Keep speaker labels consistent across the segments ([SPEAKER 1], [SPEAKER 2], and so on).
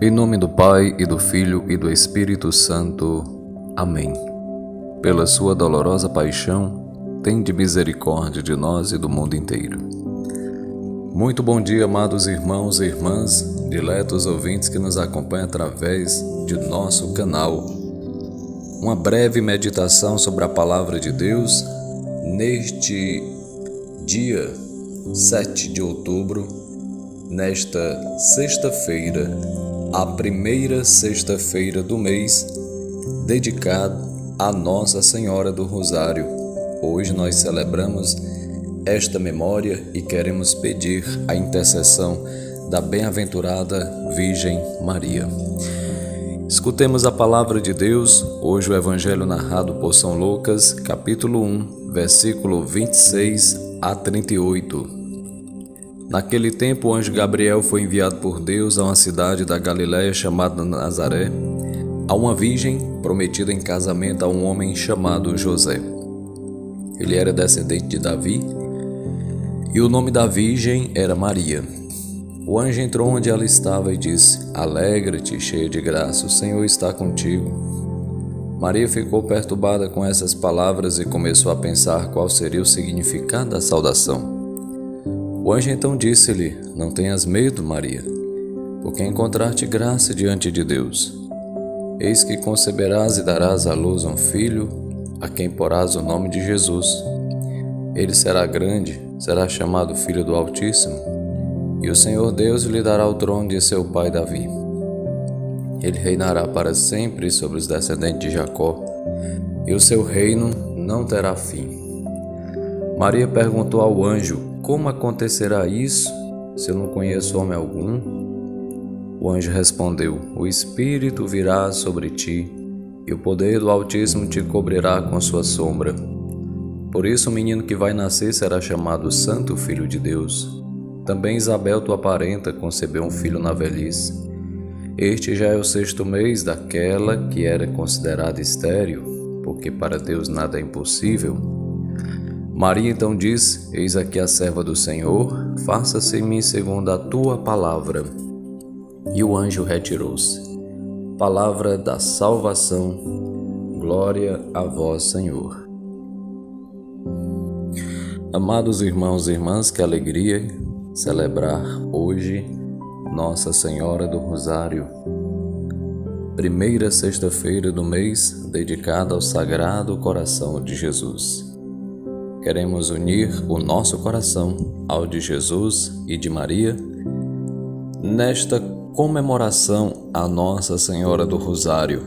[SPEAKER 1] Em nome do Pai, e do Filho, e do Espírito Santo. Amém. Pela sua dolorosa paixão, tende misericórdia de nós e do mundo inteiro. Muito bom dia, amados irmãos e irmãs, diletos ouvintes que nos acompanham através de nosso canal. Uma breve meditação sobre a Palavra de Deus neste dia 7 de outubro, nesta sexta-feira, a primeira sexta-feira do mês, dedicado a Nossa Senhora do Rosário. Hoje nós celebramos esta memória e queremos pedir a intercessão da bem-aventurada Virgem Maria. Escutemos a palavra de Deus, hoje o Evangelho narrado por São Lucas, capítulo 1, versículo 26 a 38. Naquele tempo, o anjo Gabriel foi enviado por Deus a uma cidade da Galiléia chamada Nazaré, a uma virgem prometida em casamento a um homem chamado José. Ele era descendente de Davi e o nome da virgem era Maria. O anjo entrou onde ela estava e disse: "Alegra-te, cheia de graça, o Senhor está contigo." Maria ficou perturbada com essas palavras e começou a pensar qual seria o significado da saudação. O anjo então disse-lhe: "Não tenhas medo, Maria, porque encontraste graça diante de Deus. Eis que conceberás e darás à luz um filho, a quem porás o nome de Jesus. Ele será grande, será chamado Filho do Altíssimo, e o Senhor Deus lhe dará o trono de seu pai Davi. Ele reinará para sempre sobre os descendentes de Jacó, e o seu reino não terá fim." Maria perguntou ao anjo: "Como acontecerá isso, se eu não conheço homem algum?" O anjo respondeu: "O Espírito virá sobre ti, e o poder do Altíssimo te cobrirá com sua sombra. Por isso o menino que vai nascer será chamado Santo Filho de Deus. Também Isabel, tua parenta, concebeu um filho na velhice. Este já é o 6º mês daquela que era considerada estéril, porque para Deus nada é impossível." Maria então disse: "Eis aqui a serva do Senhor, faça-se em mim segundo a tua palavra." E o anjo retirou-se. Palavra da salvação. Glória a vós, Senhor. Amados irmãos e irmãs, que alegria celebrar hoje Nossa Senhora do Rosário. Primeira sexta-feira do mês, dedicada ao Sagrado Coração de Jesus. Queremos unir o nosso coração ao de Jesus e de Maria nesta comemoração à Nossa Senhora do Rosário,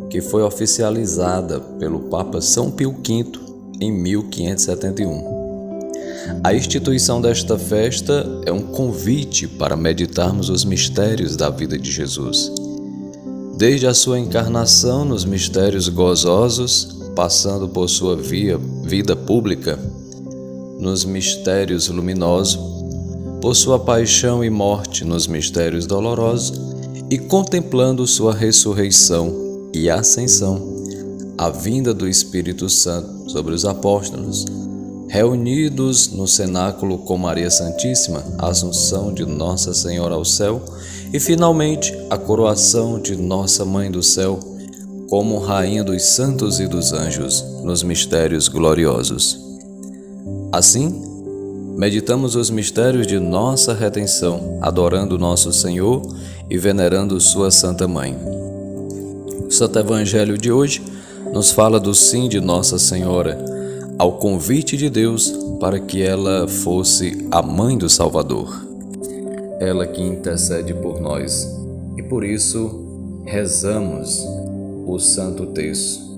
[SPEAKER 1] que foi oficializada pelo Papa São Pio V em 1571. A instituição desta festa é um convite para meditarmos os mistérios da vida de Jesus, desde a sua encarnação nos mistérios gozosos, passando por sua vida pública nos mistérios luminosos, por sua paixão e morte nos mistérios dolorosos e contemplando sua ressurreição e ascensão, a vinda do Espírito Santo sobre os apóstolos, reunidos no cenáculo com Maria Santíssima, a assunção de Nossa Senhora ao céu e, finalmente, a coroação de Nossa Mãe do Céu como Rainha dos Santos e dos Anjos nos mistérios gloriosos. Assim, meditamos os mistérios de nossa redenção, adorando nosso Senhor e venerando sua Santa Mãe. O Santo Evangelho de hoje nos fala do sim de Nossa Senhora ao convite de Deus para que ela fosse a Mãe do Salvador. Ela que intercede por nós, e por isso rezamos o Santo Terço,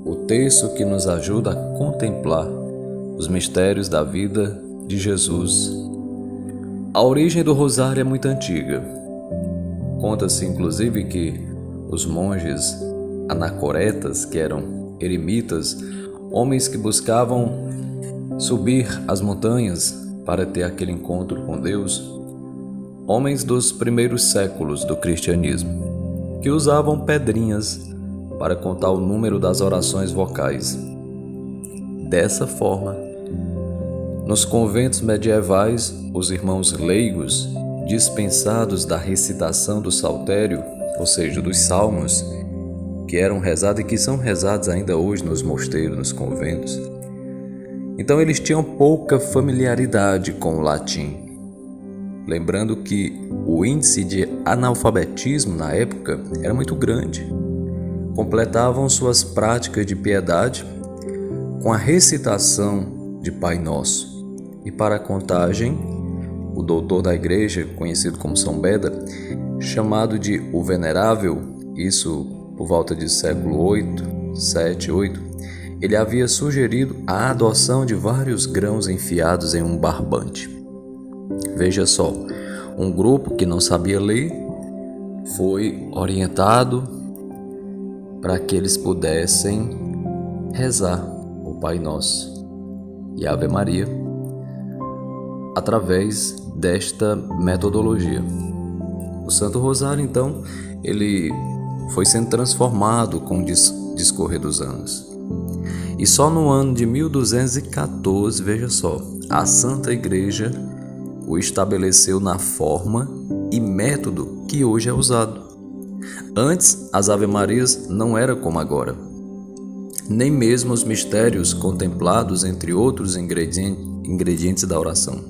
[SPEAKER 1] o terço que nos ajuda a contemplar os mistérios da vida de Jesus. A origem do rosário é muito antiga. Conta-se inclusive que os monges anacoretas, que eram eremitas, homens que buscavam subir as montanhas para ter aquele encontro com Deus, homens dos primeiros séculos do cristianismo, que usavam pedrinhas para contar o número das orações vocais. Dessa forma, nos conventos medievais, os irmãos leigos dispensados da recitação do saltério, ou seja, dos salmos, que eram rezados e que são rezados ainda hoje nos mosteiros, nos conventos. Então eles tinham pouca familiaridade com o latim. Lembrando que o índice de analfabetismo na época era muito grande. Completavam suas práticas de piedade com a recitação de Pai Nosso. E para a contagem, o doutor da igreja, conhecido como São Beda, chamado de o Venerável, isso por volta de século 8, 7, 8, ele havia sugerido a adoção de vários grãos enfiados em um barbante. Veja só, um grupo que não sabia ler foi orientado para que eles pudessem rezar o Pai Nosso e a Ave Maria através desta metodologia. O Santo Rosário, então, ele foi sendo transformado com o discorrer dos anos. E só no ano de 1214, veja só, a Santa Igreja o estabeleceu na forma e método que hoje é usado. Antes, as Ave-Marias não eram como agora. Nem mesmo os mistérios contemplados, entre outros ingredientes da oração.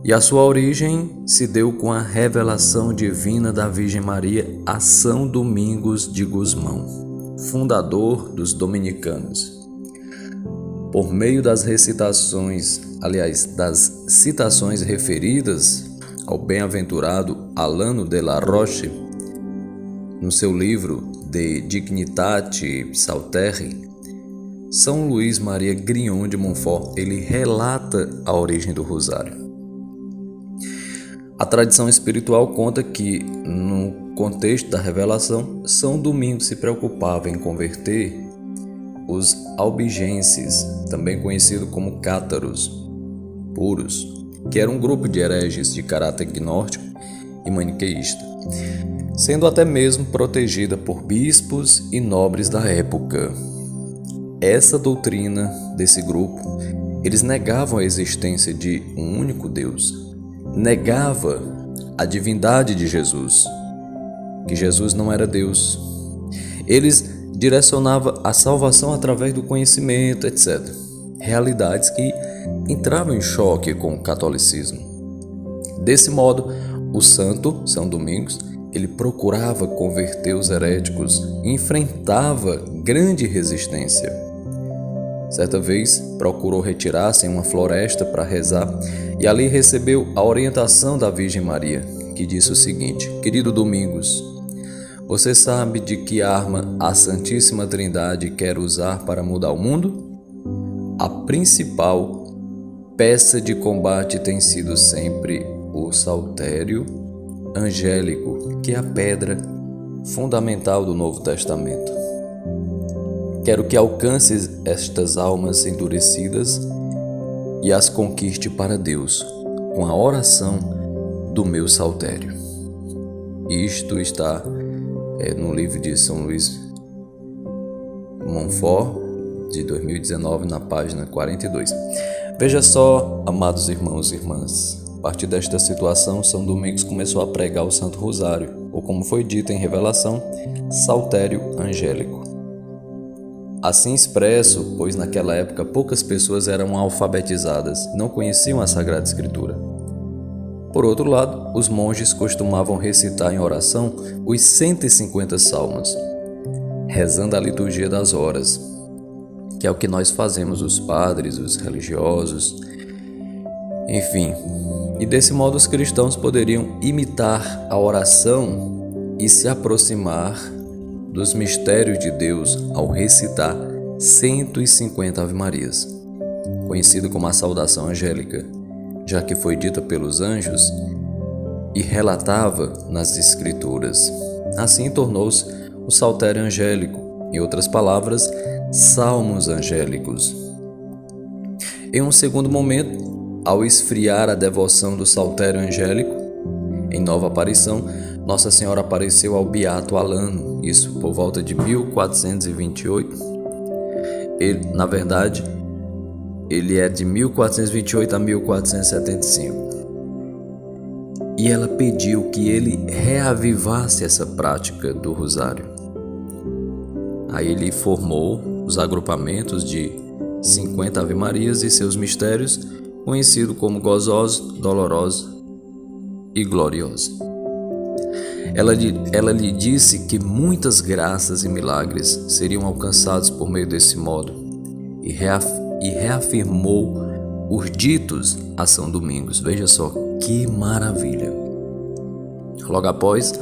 [SPEAKER 1] E a sua origem se deu com a revelação divina da Virgem Maria a São Domingos de Gusmão, fundador dos dominicanos. Por meio das recitações, das citações referidas ao bem-aventurado Alano de la Roche, no seu livro De Dignitate Psalteri, São Luís Maria Grignon de Montfort, ele relata a origem do rosário. A tradição espiritual conta que, no contexto da revelação, São Domingos se preocupava em converter os albigenses, também conhecidos como cátaros puros, que era um grupo de hereges de caráter gnóstico e maniqueísta, sendo até mesmo protegida por bispos e nobres da época. Essa doutrina desse grupo, eles negavam a existência de um único Deus, negava a divindade de Jesus, que Jesus não era Deus. Eles direcionavam a salvação através do conhecimento, etc. Realidades que entravam em choque com o catolicismo. Desse modo, o santo, São Domingos, ele procurava converter os heréticos e enfrentava grande resistência. Certa vez, procurou retirar-se em uma floresta para rezar e ali recebeu a orientação da Virgem Maria, que disse o seguinte: Querido Domingos, você sabe de que arma a Santíssima Trindade quer usar para mudar o mundo? A principal peça de combate tem sido sempre o saltério angélico, que é a pedra fundamental do Novo Testamento. Quero que alcances estas almas endurecidas e as conquiste para Deus com a oração do meu saltério. Isto está no livro de São Luís Montfort, de 2019, na página 42. Veja só, amados irmãos e irmãs, a partir desta situação, São Domingos começou a pregar o Santo Rosário, ou como foi dito em Revelação, saltério angélico. Assim expresso, pois naquela época poucas pessoas eram alfabetizadas, não conheciam a Sagrada Escritura. Por outro lado, os monges costumavam recitar em oração os 150 salmos, rezando a liturgia das horas, que é o que nós fazemos, os padres, os religiosos, enfim. E desse modo os cristãos poderiam imitar a oração e se aproximar dos mistérios de Deus ao recitar 150 Ave-Marias, conhecido como a saudação angélica, já que foi dita pelos anjos e relatava nas Escrituras. Assim tornou-se o saltério angélico, em outras palavras, salmos angélicos. Em um segundo momento, ao esfriar a devoção do saltério angélico, em nova aparição, Nossa Senhora apareceu ao Beato Alano, isso por volta de 1428. Na verdade, ele é de 1428 a 1475. e ela pediu que ele reavivasse essa prática do rosário. Aí ele formou os agrupamentos de 50 Ave-Marias e seus mistérios, conhecido como gozosa, dolorosa e gloriosa. Ela lhe disse que muitas graças e milagres seriam alcançados por meio desse modo e reafirmou os ditos a São Domingos. Veja só que maravilha! Logo após,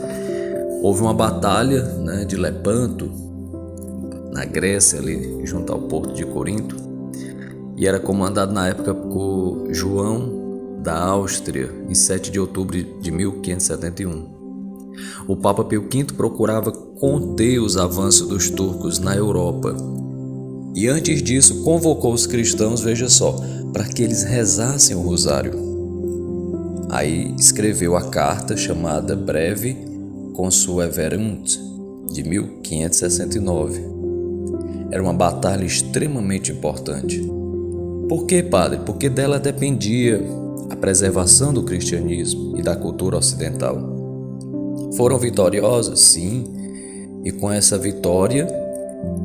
[SPEAKER 1] houve uma batalha, de Lepanto, na Grécia, ali junto ao porto de Corinto, e era comandado na época por João da Áustria, em 7 de outubro de 1571. O Papa Pio V procurava conter os avanços dos turcos na Europa e antes disso convocou os cristãos, veja só, para que eles rezassem o rosário. Aí escreveu a carta chamada Breve Consueverunt, de 1569. Era uma batalha extremamente importante. Por quê, padre? Porque dela dependia a preservação do cristianismo e da cultura ocidental. Foram vitoriosos? Sim, e com essa vitória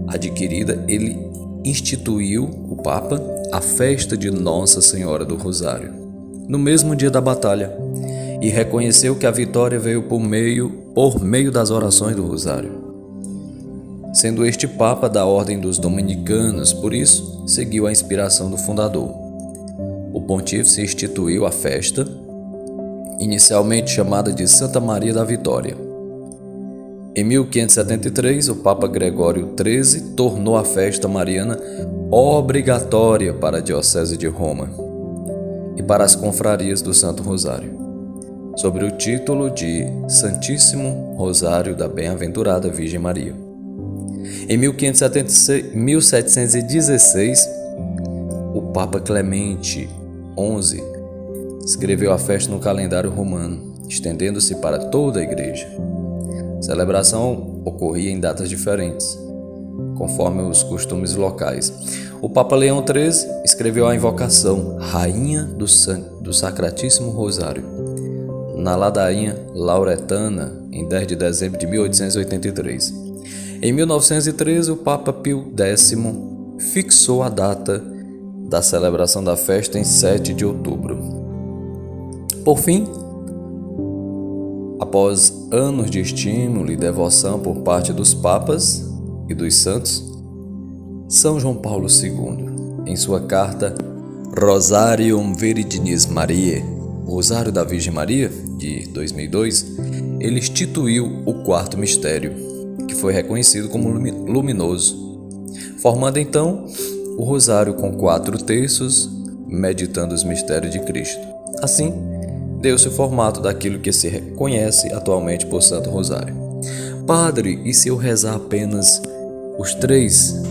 [SPEAKER 1] adquirida, ele instituiu, o Papa, a festa de Nossa Senhora do Rosário, no mesmo dia da batalha, e reconheceu que a vitória veio por meio das orações do Rosário. Sendo este Papa da Ordem dos Dominicanos, por isso, seguiu a inspiração do fundador. O pontífice instituiu a festa, inicialmente chamada de Santa Maria da Vitória. Em 1573, o Papa Gregório XIII tornou a festa mariana obrigatória para a Diocese de Roma e para as confrarias do Santo Rosário, sob o título de Santíssimo Rosário da Bem-aventurada Virgem Maria. Em 1716, o Papa Clemente XI escreveu a festa no calendário romano, estendendo-se para toda a igreja. A celebração ocorria em datas diferentes, conforme os costumes locais. O Papa Leão XIII escreveu a invocação Rainha do Sacratíssimo Rosário, na ladainha lauretana, em 10 de dezembro de 1883. Em 1913, o Papa Pio X fixou a data da celebração da festa em 7 de outubro. Por fim, após anos de estímulo e devoção por parte dos papas e dos santos, São João Paulo II, em sua carta Rosarium Viridinis Mariae, Rosário da Virgem Maria, de 2002, ele instituiu o quarto mistério, que foi reconhecido como luminoso, formando então o rosário com 4 terços, meditando os mistérios de Cristo. Assim, deu-se o formato daquilo que se reconhece atualmente por Santo Rosário. Padre, e se eu rezar apenas os 3,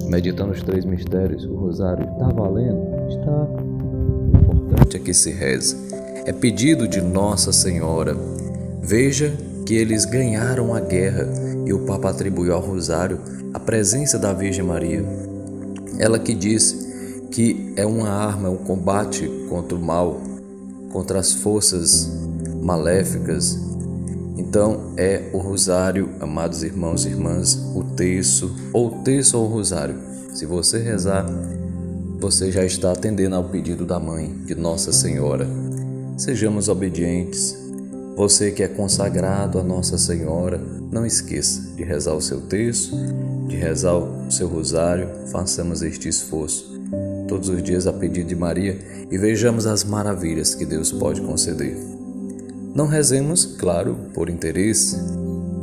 [SPEAKER 1] meditando os 3 mistérios, o rosário está valendo? Está. O importante é que se reze. É pedido de Nossa Senhora. Veja que eles ganharam a guerra e o Papa atribuiu ao rosário a presença da Virgem Maria. Ela que disse que é uma arma, um combate contra o mal, contra as forças maléficas. Então é o rosário, amados irmãos e irmãs, o terço ou o rosário. Se você rezar, você já está atendendo ao pedido da Mãe de Nossa Senhora. Sejamos obedientes. Você que é consagrado a Nossa Senhora, não esqueça de rezar o seu terço, de rezar o seu rosário. Façamos este esforço todos os dias a pedido de Maria e vejamos as maravilhas que Deus pode conceder. Não rezemos, claro, por interesse,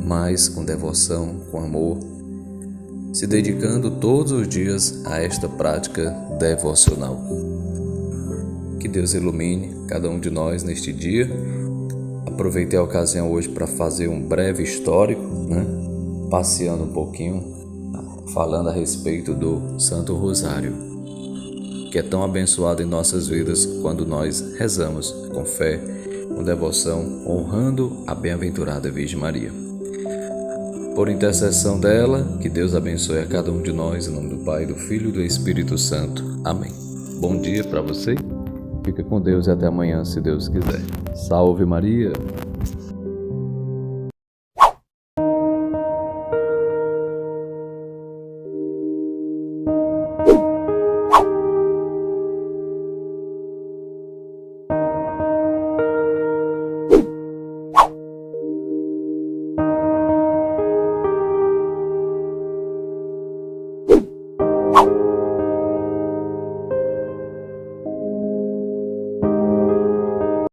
[SPEAKER 1] mas com devoção, com amor, se dedicando todos os dias a esta prática devocional. Que Deus ilumine cada um de nós neste dia. Aproveitei a ocasião hoje para fazer um breve histórico, passeando um pouquinho, falando a respeito do Santo Rosário, que é tão abençoado em nossas vidas quando nós rezamos com fé, com devoção, honrando a bem-aventurada Virgem Maria. Por intercessão dela, que Deus abençoe a cada um de nós, em nome do Pai, do Filho e do Espírito Santo. Amém. Bom dia para você Fica com Deus e até amanhã, se Deus quiser. Salve Maria!